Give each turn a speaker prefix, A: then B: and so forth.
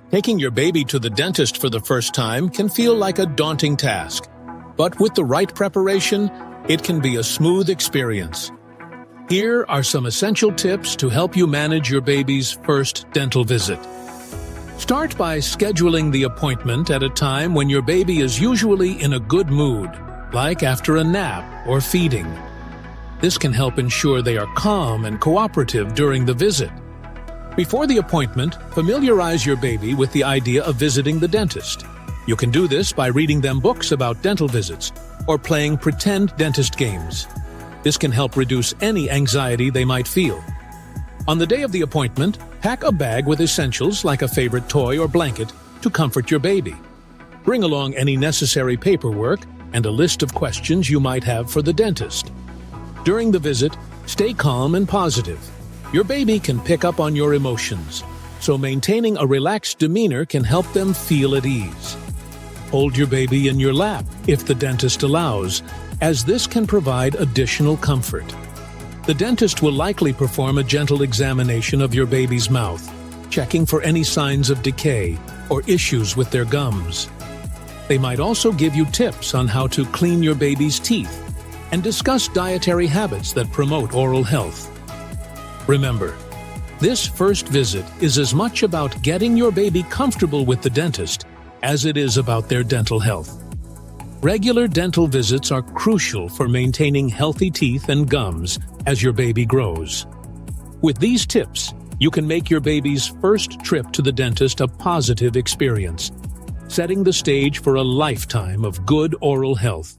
A: Taking your baby to the dentist for the first time can feel like a daunting task, but with the right preparation, it can be a smooth experience. Here are some essential tips to help you manage your baby's first dental visit. Start by scheduling the appointment at a time when your baby is usually in a good mood, like after a nap or feeding. This can help ensure they are calm and cooperative during the visit. Before the appointment, familiarize your baby with the idea of visiting the dentist. You can do this by reading them books about dental visits or playing pretend dentist games. This can help reduce any anxiety they might feel. On the day of the appointment, pack a bag with essentials like a favorite toy or blanket to comfort your baby. Bring along any necessary paperwork and a list of questions you might have for the dentist. During the visit, stay calm and positive. Your baby can pick up on your emotions, so maintaining a relaxed demeanor can help them feel at ease. Hold your baby in your lap if the dentist allows, as this can provide additional comfort. The dentist will likely perform a gentle examination of your baby's mouth, checking for any signs of decay or issues with their gums. They might also give you tips on how to clean your baby's teeth and discuss dietary habits that promote oral health. Remember, this first visit is as much about getting your baby comfortable with the dentist as it is about their dental health. Regular dental visits are crucial for maintaining healthy teeth and gums as your baby grows. With these tips, you can make your baby's first trip to the dentist a positive experience, setting the stage for a lifetime of good oral health.